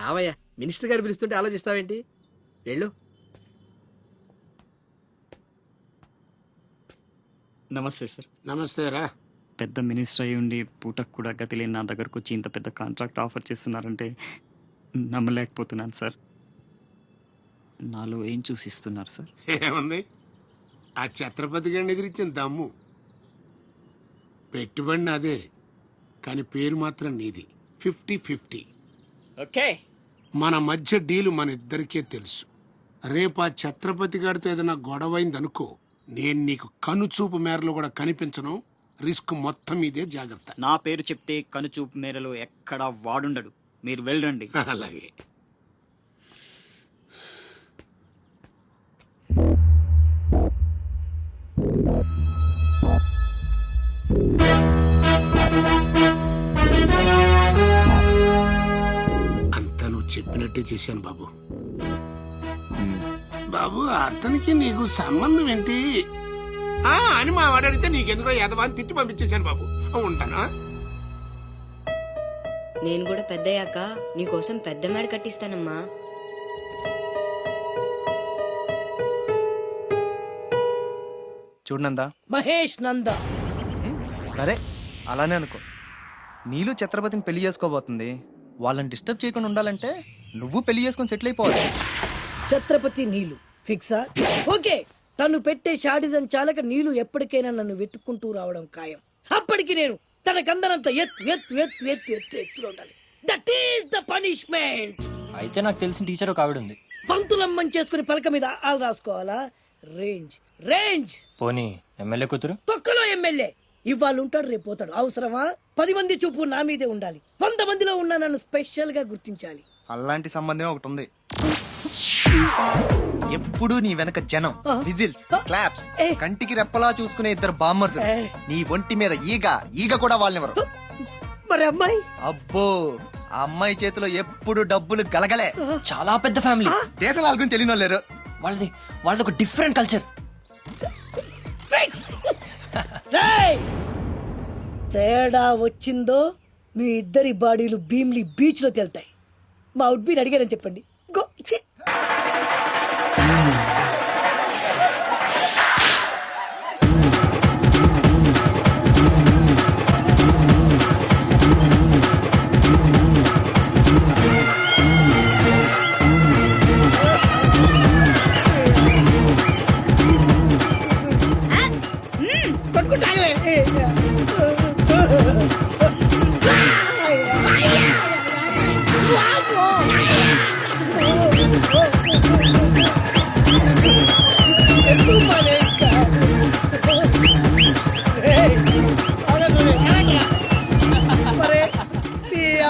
రావయ్యా, మినిస్టర్ గారు పిలుస్తుంటే ఆలోచిస్తావేంటి? వెళ్ళు. నమస్తే సార్. నమస్తే రా. పెద్ద మినిస్టర్ అయ్యి ఉండి పూటకు కూడా గతి లేని నా దగ్గరకు వచ్చి ఇంత పెద్ద కాంట్రాక్ట్ ఆఫర్ చేస్తున్నారంటే నమ్మలేకపోతున్నాను సార్. నాలో ఏం చూసి ఇస్తున్నారు సార్? ఏముంది, ఆ ఛత్రపతి గారిని ఎదిరించిన దమ్ము. పెట్టుబడి అదే, కానీ పేరు మాత్రం నీది. 50-50. ఓకే, మన మధ్య డీలు మన ఇద్దరికే తెలుసు. రేపు ఆ ఛత్రపతి గారితో ఏదైనా గొడవైందనుకో, నేను నీకు కనుచూపు మేరలో కూడా కనిపించను. రిస్క్ మొత్తం ఇదే, జాగ్రత్త. నా పేరు చెప్తే కనుచూపు మేరలో ఎక్కడా వాడుండడు. మీరు వెళ్ళండి. అలాగే. అంతా నువ్వు చెప్పినట్టే చేశాను బాబు. బాబు, అతనికి నీకు సంబంధం ఏంటి అని మా వాడు అడిగితే నీకెందుకో యదవాన్ని తిట్టి పంపించేశాను బాబు. ఉంటానా? నేను కూడా పెద్దయ్యాక నీకోసం పెద్ద మేడ కట్టిస్తానమ్మా. చూడనందా మహేష్ నంద. సరే అలానే అనుకో. నీళ్ళు ఛత్రపతిని పెళ్లి చేసుకోబోతుంది. వాళ్ళని డిస్టర్బ్ చేయకుండా ఉండాలంటే నువ్వు పెళ్లి చేసుకొని సెటిల్ అయిపోవాలి. ఛత్రపతి నీలు ఫిక్సా? ఓకే. తను పెట్టే షాడిజం చాలక నీలు ఎప్పటికైనా నన్ను వెతుక్కుంటూ రావడం ఖాయం. అప్పటికి నేను తనకందనంత ఎత్తు ఎత్తు ఎత్తు ఎత్తు ఎత్తు ఎత్తులో ఉండాలి. That is the punishment. అయితే నాకు తెలిసిన టీచర్ ఒక ఆవిడ ఉంది. పంతులమ్మని చేసుకుని పలక మీద ఆలు రాసుకోవాలా? Range range. పోనీ ఎమ్మెల్యే కూతురు? తొక్కలో ఎమ్మెల్యే. ఇవాళ ఉంటాడు, రేపు పోతాడు. అవసరమా? 10 మంది చూపు నా మీదే ఉండాలి. 100 మందిలో ఉన్న నన్ను స్పెషల్ గా గుర్తించాలి. అలాంటి సంబంధం ఒకటి ఉంది. ఎప్పుడు నీ వెనక జనం, విజిల్స్, క్లాప్స్, కంటికి రెప్పలా చూసుకునే ఇద్దరు బామ్మర్దులు. నీ ఒంటి మీద ఈగ కూడా వాళ్ళెవరు. మరి అమ్మాయి? అబ్బో, ఆ అమ్మాయి చేతిలో ఎప్పుడు డబ్బులు గలగలే. చాలా పెద్ద ఫ్యామిలీ. దేశాల గురించి తెలియని వాళ్ళు లేరు. వాళ్ళది ఒక డిఫరెంట్ కల్చర్. తేడా వచ్చిందో మీ ఇద్దరి బాడీలు భీమ్లీ బీచ్ లో తేలుతాయి. మా ఉడ్బీని అడిగారని చెప్పండి. గో.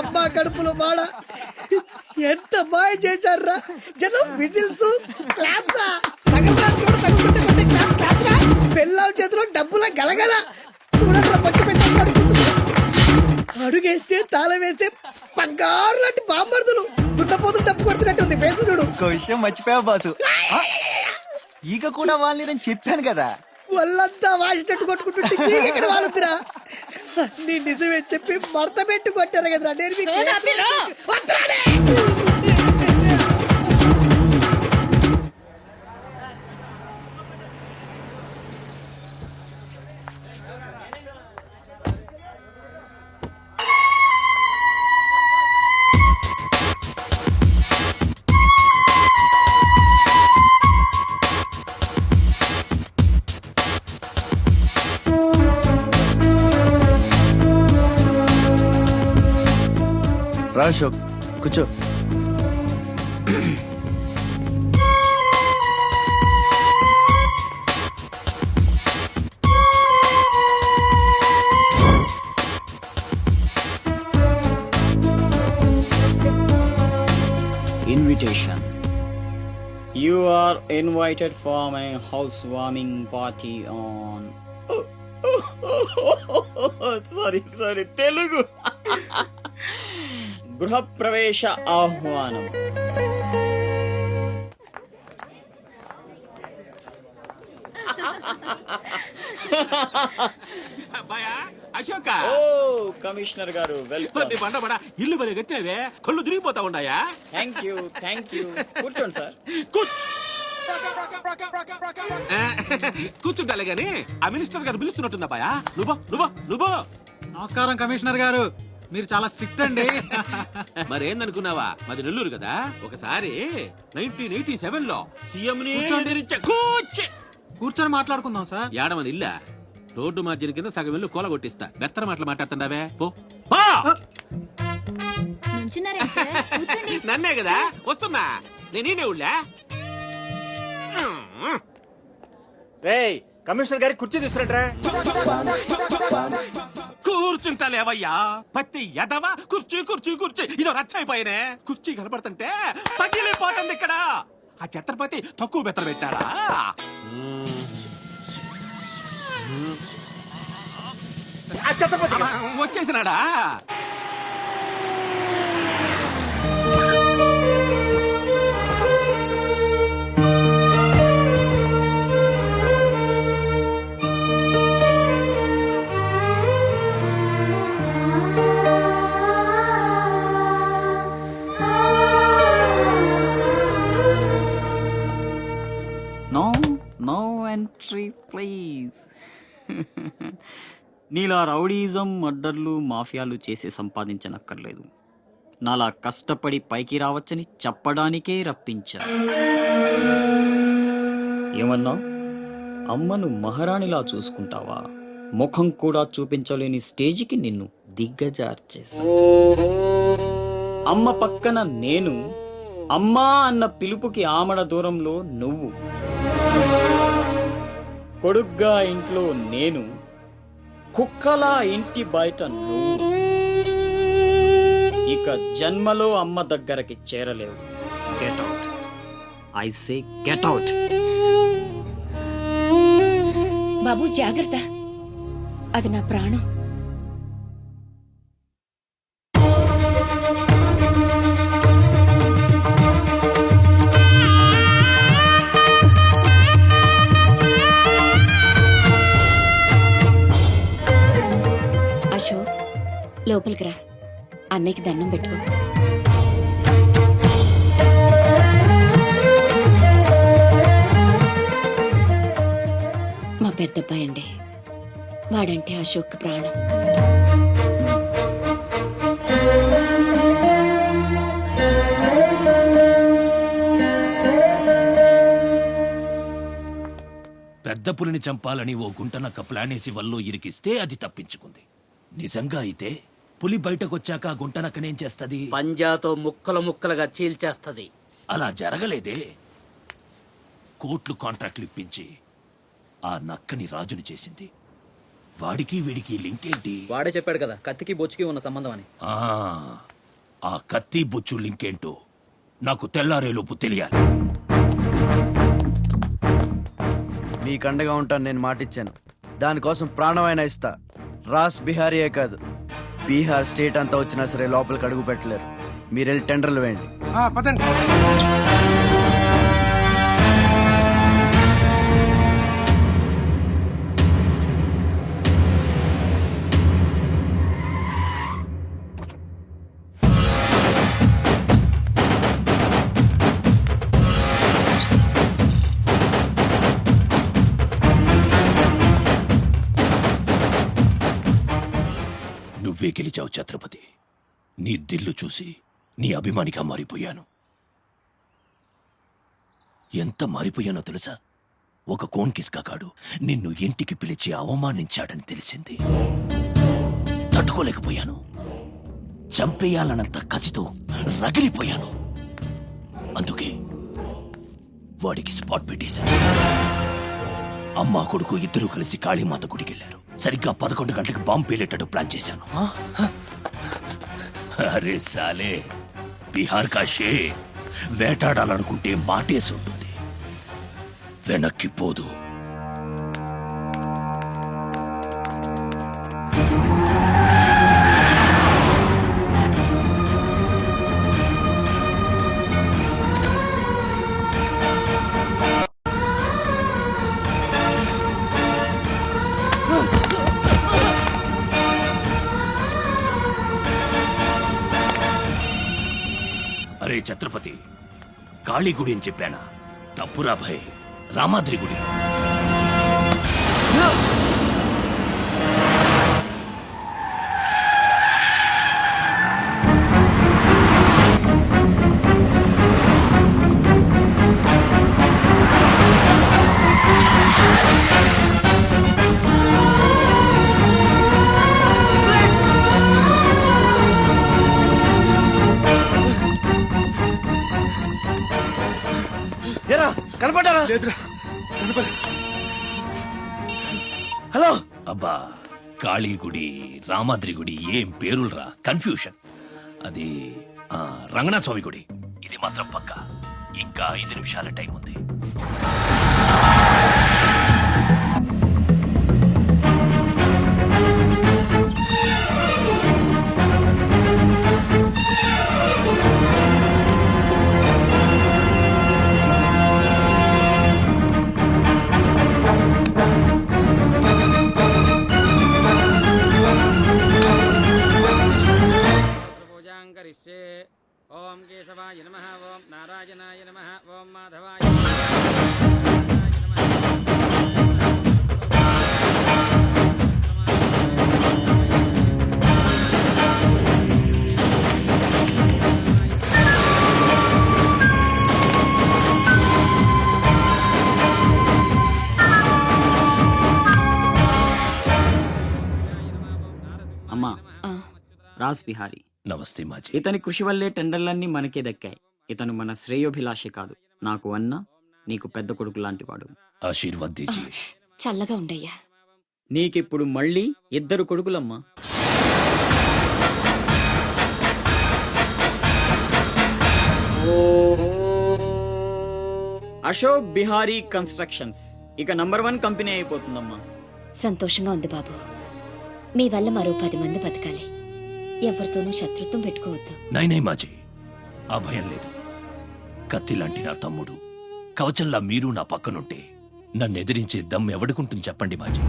అబ్బా కడుపులో బాడ ఎంత బాగా చేశారా జనం. విజిల్స్, క్లాప్సా, పెళ్ళాం చేతిలో డబ్బుల గలగల. చూడండి, పచ్చి పెట్టాడు. అడుగేస్తే తాళం వేస్తే బంగారు లాంటి బాంబర్దులు. దుట్టపోతులు డబ్బు కొడుతున్నట్టు ఉంది ఫేసు చూడు. ఇంకో విషయం మర్చిపోయావు బాసు. ఈగ కూడా వాళ్ళని చెప్పాను కదా. వాళ్ళంతా వాసినట్టు కొట్టుకుంటుంటే ఇక్కడ వాళ్ళురా. నీ నిజమే చెప్పి మడత పెట్టి కొట్టారు కదరా. నేను రా అశోక్, కూర్చో. Invitation. You are invited for my housewarming party on. Sorry, Telugu. గృహప్రవేశ ఆహ్వానం. అశోక ఓ కమిషనర్ గారు వెల్కమ్. నీ బండ బడ ఇల్లు బలి కట్టినవే కళ్ళు తిరిగిపోతా ఉన్నాయా? థ్యాంక్ యూ కూర్చోండి సార్. కూర్చుంటాలే గాని ఆ మినిస్టర్ గారు పిలుస్తున్నట్టుందా బాయా? నువ్వు నమస్కారం కమిషనర్ గారు, మీరు చాలా స్ట్రిక్ట్ అండి. మరేందనుకున్నావా, మాది నెల్లూరు కదా. ఒకసారి 1987 లో సీఎం కూర్చొని మాట్లాడుకుందాం సార్. ఏడమని ఇల్లా రోడ్డు మార్జిన్ కింద సగం ఇల్లు కూలగొట్టిస్తా. బెత్తర మాటలు మాట్లాడుతుండవే పో పో. నన్నే కదా వస్తున్నా నేనే ఊళ్ళా. కమిషనర్ గారి కుర్చీ తీసుకురంట్రా. కూర్చుంటాలేవయ్యా పత్తి ఎదవా. కుర్చీ కుర్చీ కుర్చీ ఇదో రచ్చైపోయినే. కుర్చీ కనపడుతుంటే పగిలిపోతుంది ఇక్కడ. ఆ ఛత్రపతి తక్కువ బెత్తర పెట్టాడా? ఆ ఛత్రపతి వచ్చేసినాడా? No entry please. నీలా రౌడీజం, మర్డర్లు, మాఫియాలు చేసి సంపాదించనక్కర్లేదు. నాలా కష్టపడి పైకి రావచ్చని చెప్పడానికే రప్పించా. ఏమన్నా అమ్మను మహారాణిలా చూసుకుంటావా? ముఖం కూడా చూపించలేని స్టేజికి నిన్ను దిగ్గజార్చేసా. అమ్మ పక్కన నేను, అమ్మా అన్న పిలుపుకి ఆమడ దూరంలో నువ్వు, కొడుగ్గా ఇంట్లో నేను, కుక్కలా ఇంటి బయట నువ్వు. ఇక జన్మలో అమ్మ దగ్గరకి చేరలేవు. Get out, I say get out. బాబు జాగ్రత్త, అది నా ప్రాణం. అశోక్, లోపలికి రా. అన్నయ్యకి దండం పెట్టుకో. మా పెద్దబ్బాయి అండి, వాడంటే అశోక్ ప్రాణం. పెద్ద పులిని చంపాలని ఓ గుంటనక్క ప్లానేసి వల్లో ఇరికిస్తే అది తప్పించుకుంది. నిజంగా అయితే పులి బయటకొచ్చాక ఆ గుంటనక్కనేం చేస్తది? పంజాతో ముక్కలు ముక్కలుగా చీల్చేస్తది. అలా జరగలేదే. కోట్లు కాంట్రాక్ట్లు ఇప్పించి ఆ నక్కని రాజుని చేసింది. వాడికి వీడికి లింక్ ఏంటి? వాడే చెప్పాడు కదా కత్తికి బొచ్చుకి ఉన్న సంబంధం అని. ఆ కత్తి బొచ్చు లింక్ ఏంటో నాకు తెల్లారేలోపు తెలియాలి. మీకు అండగా ఉంటాను, నేను మాటిచ్చాను. దానికోసం ప్రాణమైనా ఇస్తా. రాస్ బిహారీయే కాదు, బీహార్ స్టేట్ అంతా వచ్చినా సరే లోపలికి అడుగు పెట్టలేరు. మీరు వెళ్ళి టెండర్లు వేయండి. పదండి. నువ్వే గెలిచావు ఛత్రపతి. నీ దిల్లు చూసి నీ అభిమానిగా మారిపోయాను. ఎంత మారిపోయానో తెలుసా? ఒక కోన్ కిస్కాగాడు నిన్ను ఇంటికి పిలిచి అవమానించాడని తెలిసింది. తట్టుకోలేకపోయాను. చంపేయాలన్నంత కసితో రగిలిపోయాను. అందుకే వాడికి స్పాట్ పెట్టేశాను. అమ్మా కొడుకు ఇద్దరూ కలిసి కాళీమాత గుడికెళ్లారు. సరిగ్గా 11 గంటలకు బాంబు పేలేటట్టు ప్లాన్ చేశాను. అరే సాలే, బీహార్ కా షేర్ వేటాడాలనుకుంటే మాటేసి ఉంటుంది, వెనక్కి పోదు. అరే ఛత్రపతి, కాళీ గుడి అని చెప్పానా? తప్పురా భయ్, రామాద్రి గుడి. ఏరా కనపడ్డారా? హలో. అబ్బా, కాళీ గుడి, రామాద్రి గుడి ఏం పేరులరా, కన్ఫ్యూషన్. అది రంగనాథ స్వామి గుడి. ఇది మాత్రం పక్క. ఇంకా 5 నిమిషాల టైం ఉంది. ఓం కేశవాయ నమః, ఓం నారాయణాయ నమః, ఓం మాధవాయ అమ్మా, రాస్ బిహారీ. నమస్తే మాజీ. ఇతని కృషి వల్లే టెండర్లన్నీ మనకే దక్కాయి. ఇతను మన శ్రేయోభిలాషే కాదు, నాకు అన్న, నీకు పెద్ద కొడుకు లాంటివాడు. ఆశీర్వాద్ దీజీ. చల్లగా ఉండయ్యా. నీకిప్పుడు మళ్ళీ 2 కొడుకులమ్మా. అశోక్ బిహారీ కన్స్ట్రక్షన్స్ ఇక నంబర్ 1 కంపెనీ అయిపోతుందమ్మా. సంతోషంగా ఉంది బాబు. మీ వల్ల మరో 10 మంది బతకాలి. ఎవరితోనూ శత్రుత్వం పెట్టుకోవద్దు. నైనే మాజీ, ఆ భయం లేదు. కత్తి లాంటి నా తమ్ముడు, కవచంలా మీరు నా పక్కనుంటే నన్ను ఎదిరించే దమ్ ఎవడుకుంటుంది చెప్పండి మాజీ.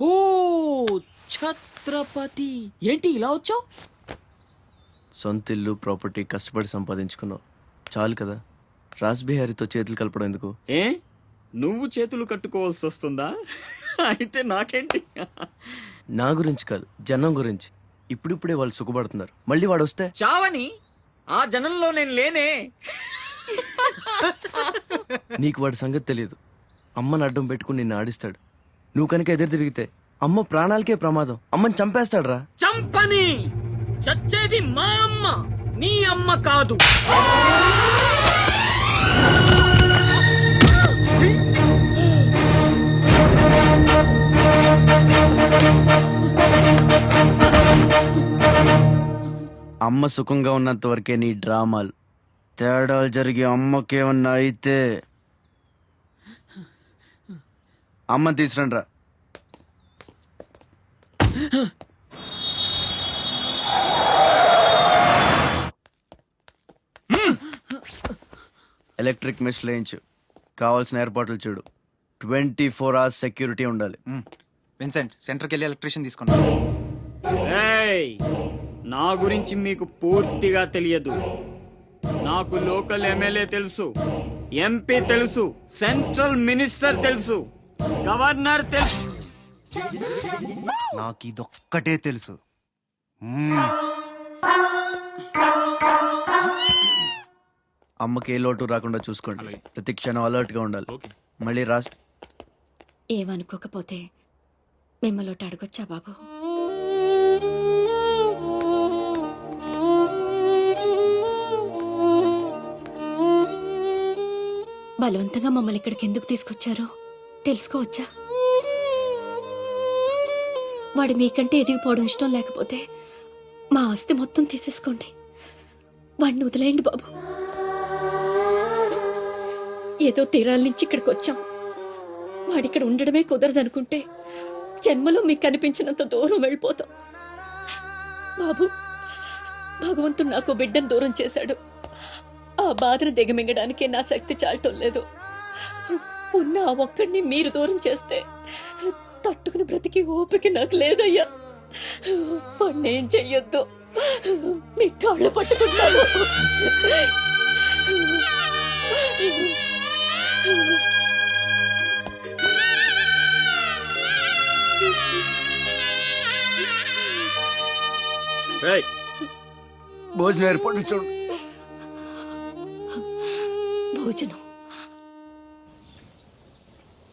ఓ ఛత్రపతి, ఏంటి ఇలా వచ్చావు? సొంత ఇల్లు, ప్రాపర్టీ కష్టపడి సంపాదించుకున్నావు, చాలు కదా. రాస్ బిహారీతో చేతులు కలపడం ఎందుకు? ఏ, నువ్వు చేతులు కట్టుకోవాల్సి వస్తుందా? అయితే నాకేంటి? నా గురించి కాదు, జనం గురించి. ఇప్పుడిప్పుడే వాళ్ళు సుఖపడుతున్నారు, మళ్ళీ వాడు వస్తే చావని. ఆ జనంలో నేను లేనే. నీకు వాడి సంగతి తెలియదు. అమ్మని అడ్డం పెట్టుకుని నిన్ను ఆడిస్తాడు. నువ్వు కనుక ఎదురు తిరిగితే అమ్మ ప్రాణాలకే ప్రమాదం. అమ్మని చంపేస్తాడ్రా. చంపని. చచ్చేది మా అమ్మ, నీ అమ్మ కాదు. అమ్మ సుఖంగా ఉన్నంత వరకే నీ డ్రామాలు. తేడాలు జరిగి అమ్మకేమన్నా అయితే అమ్మని తీసురండ్రా. Electric mesh లేయించు. కావాల్సిన ఏర్పాట్లు చూడు. 24 hours సెక్యూరిటీ ఉండాలి. విన్సెంట్, సెంటర్కి వెళ్ళి ఎలక్ట్రీషియన్ తీసుకున్నా. ఏయ్, నా గురించి మీకు పూర్తిగా తెలియదు. నాకు లోకల్ ఎమ్మెల్యే తెలుసు, ఎంపీ తెలుసు, సెంట్రల్ మినిస్టర్ తెలుసు, గవర్నర్ తెలుసు. నాకు ఇదొక్కటే తెలుసు. అమ్మకి ఏ లోటు రాకుండా చూసుకోండి. ప్రతి క్షణం అలర్ట్ గా ఉండాలి. మళ్ళీ రాస్ ఏమనుకోకపోతే మిమ్మల్ని అడగొచ్చా బాబు? బలవంతంగా మమ్మల్ని ఇక్కడికి ఎందుకు తీసుకొచ్చారో తెలుసుకోవచ్చా? వాడు మీకంటే ఎదిగిపోవడం ఇష్టం లేకపోతే మా ఆస్తి మొత్తం తీసేసుకోండి. వాడిని వదిలేయండి బాబు. ఏదో తీరాల నుంచి ఇక్కడికి వచ్చాం. వాడిక్కడ ఉండడమే కుదరదనుకుంటే జన్మలో మీకు కనిపించినంత దూరం వెళ్ళిపోతాం. బాబు, భగవంతుడు నాకు బిడ్డను దూరం చేశాడు. ఆ బాధను దిగమింగడానికే నా శక్తి చాలటం లేదు. ఉన్న ఆ ఒక్కడిని మీరు దూరం చేస్తే తట్టుకుని బ్రతికి ఓపిక నాకు లేదయ్యా. వాణ్ణేం చెయ్యొద్దు, మీ కాళ్ళు పట్టుకుంటాను. భోజనం ఏర్పాటు చూడు. భోజనం